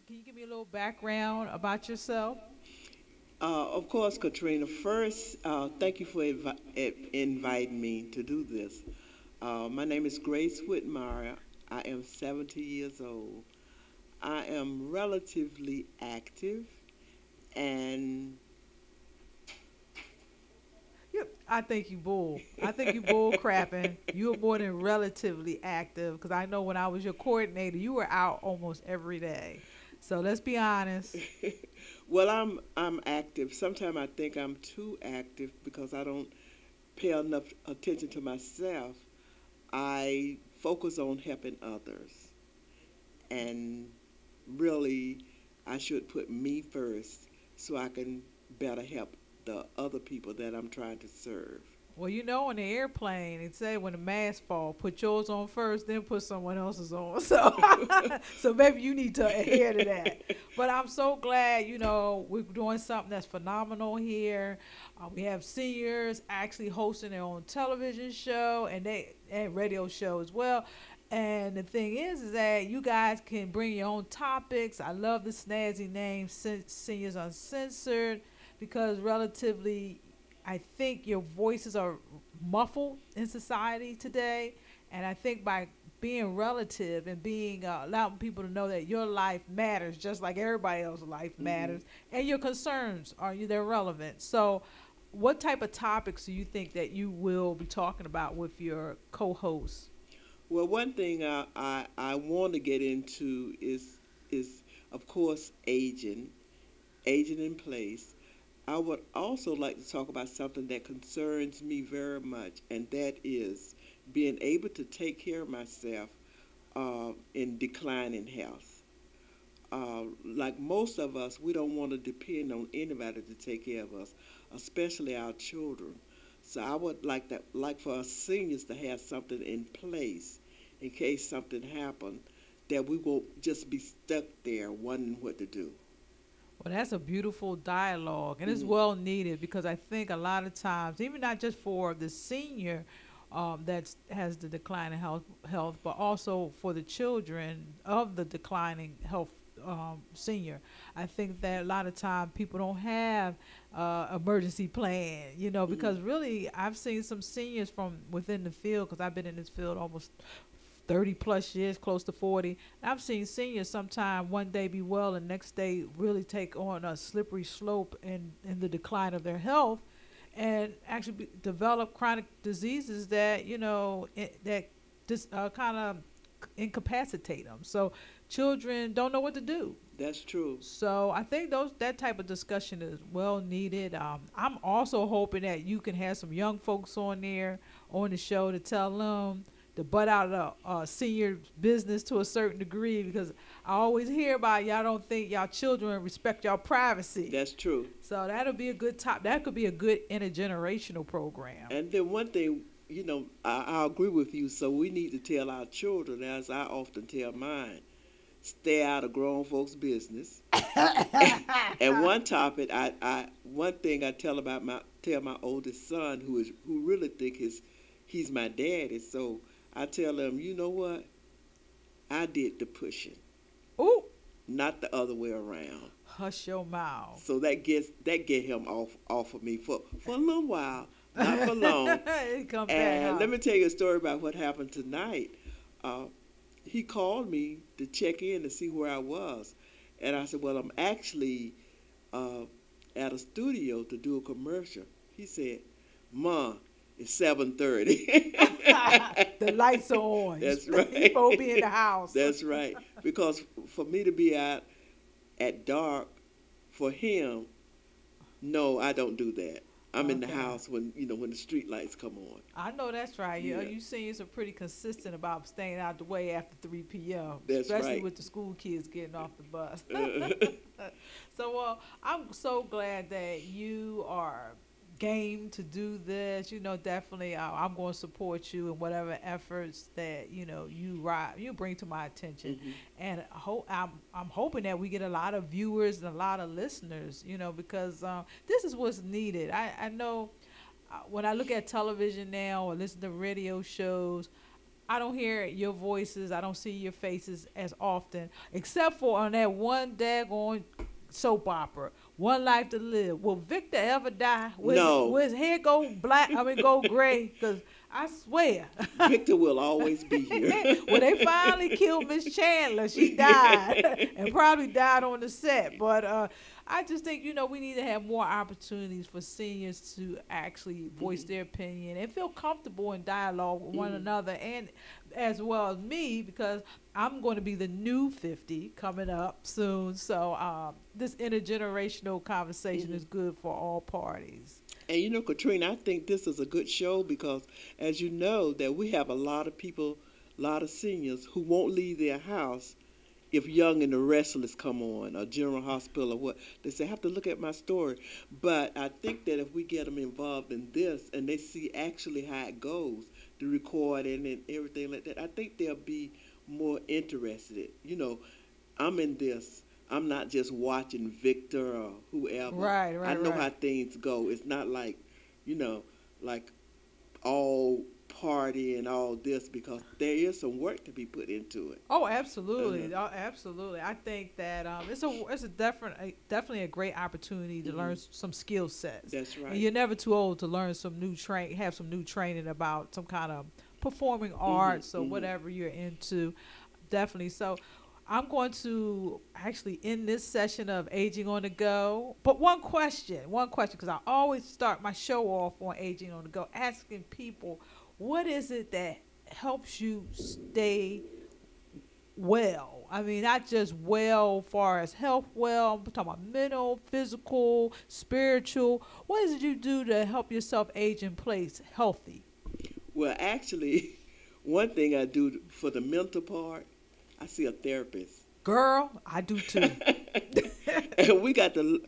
Can you give me a little background about yourself? Of course, Katrina. First, thank you for inviting me to do this. My name is Grace Whitmire. I am 70 years old. I am relatively active, and I think you bull. I think you bull crapping. You're more than relatively active because I know when I was your coordinator, you were out almost every day. So let's be honest. well, I'm active. Sometimes I think I'm too active because I don't pay enough attention to myself. I focus on helping others, and really, I should put me first so I can better help the other people that I'm trying to serve. Well, you know, on the airplane, it say when the mask fall, put yours on first, then put someone else's on. So, so maybe you need to adhere to that. But I'm so glad, you know, we're doing something that's phenomenal here. We have seniors actually hosting their own television show and radio show as well. And the thing is that you guys can bring your own topics. I love the snazzy name, Seniors Uncensored, because relatively I think your voices are muffled in society today, and I think by being relative and being allowing people to know that your life matters just like everybody else's life hmm matters, and your concerns are they're relevant. So, what type of topics do you think that you will be talking about with your co-hosts? Well, one thing I want to get into is of course aging in place. I would also like to talk about something that concerns me very much, and that is being able to take care of myself in declining health. Like most of us, we don't want to depend on anybody to take care of us, especially our children. So I would like for us seniors to have something in place in case something happened, that we won't just be stuck there wondering what to do. Well, that's a beautiful dialogue, and it's hmm well needed because I think a lot of times, even not just for the senior that has the declining health, but also for the children of the declining health senior. I think that a lot of time people don't have emergency plan, you know, hmm because really I've seen some seniors from within the field because I've been in this field almost 30 plus years, close to 40. I've seen seniors sometime one day be well and next day really take on a slippery slope in the decline of their health and actually develop chronic diseases that, you know, that just kind of incapacitate them. So children don't know what to do. That's true. So I think those that type of discussion is well needed. I'm also hoping that you can have some young folks on there on the show to tell them to butt out of senior business to a certain degree because I always hear about y'all don't think y'all children respect y'all privacy. That's true. So that'll be a good top. That could be a good intergenerational program. And then one thing, I agree with you. So we need to tell our children, as I often tell mine, stay out of grown folks' business. And one topic, one thing I tell my oldest son, who really think he's my daddy. So I tell him, you know what? I did the pushing, Ooh, not the other way around. hush your mouth. So that get him off of me for a little while, not for long. It come back, And huh? let me tell you a story about what happened tonight. Uh, he called me to check in to see where I was, and I said, "Well, I'm actually uh, at a studio to do a commercial." He said, "Ma, it's 7:30." The lights are on. You, That's you supposed to right. be in the house. That's right. Because for me to be out at dark for him, no, I don't do that. I'm in the Okay. house when the street lights come on. I know that's right. Yeah, Yeah, you seniors are pretty consistent about staying out the way after 3 p.m., that's especially right. with the school kids getting off the bus. Uh, So, I'm so glad that you are game to do this. You know, definitely, I'm going to support you in whatever efforts that you bring to my attention. mhm. And I'm hoping that we get a lot of viewers and a lot of listeners. You know, because this is what's needed. I know when I look at television now or listen to radio shows, I don't hear your voices. I don't see your faces as often, except for on that one daggone soap opera, One Life to Live. Will Victor ever die? No, Will his hair go black? I mean, go gray? Because I swear, Victor will always be here. when they finally killed Miss Chandler, she Yeah. died and probably died on the set. But I just think we need to have more opportunities for seniors to actually voice their opinion and feel comfortable in dialogue with one another, and as well as me, because I'm going to be the new 50 coming up soon. So this intergenerational conversation is good for all parties. And Katrina, I think this is a good show because, as you know, that we have a lot of people, a lot of seniors who won't leave their house if Young and the Restless come on, or General Hospital, or what. They say, I have to look at my story. But I think that if we get them involved in this and they see actually how it goes, the recording and everything like that, I think they'll be more interested. I'm in this. I'm not just watching Victor or whoever. Right, I right, know how right. things go. It's not like, like all party and all this, because there is some work to be put into it. Oh, absolutely. Uh-huh. Oh, absolutely. I think that it's a definitely a great opportunity to learn some skill sets. That's And right. you're never too old to learn have some new training about some kind of performing arts or whatever you're into. Definitely. So I'm going to actually end this session of Aging on the Go. But one question, because I always start my show off on Aging on the Go, asking people, what is it that helps you stay well? I mean, not just well far as health well, I'm talking about mental, physical, spiritual. What is it you do to help yourself age in place healthy? Well, actually, one thing I do for the mental part, I see a therapist. Girl, I do too. And we got to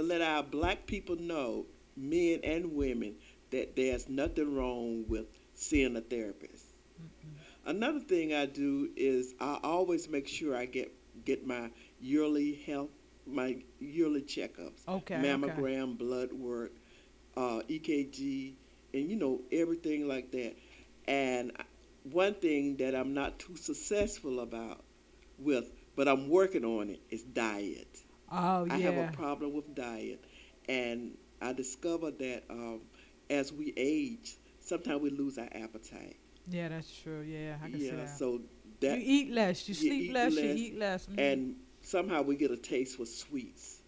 let our black people know, men and women, that there's nothing wrong with seeing a therapist. Another thing I do is I always make sure I get my yearly checkups, Okay, okay. mammogram, blood work, EKG, and everything like that. And one thing that I'm not too successful with, but I'm working on it, is diet. Oh, I have a yeah. problem with diet, and I discovered that as we age, sometimes we lose our appetite. Yeah, that's true. Yeah, I can see Yeah, that. so You that eat less, you you sleep eat less, you less, eat less. and somehow we get a taste for sweets,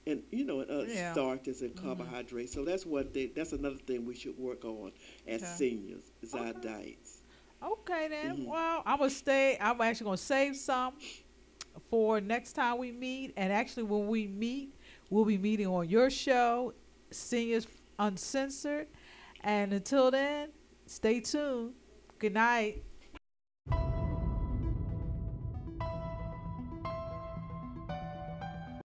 and Yeah. starches and carbohydrates. So that's one thing. That's another thing we should work on as Okay. seniors, is our Okay. diets. Okay then. Hmm. Well, I'm gonna stay. I'm actually gonna save some for next time we meet. And actually, when we meet, we'll be meeting on your show, Seniors Uncensored. And until then, stay tuned. Good night.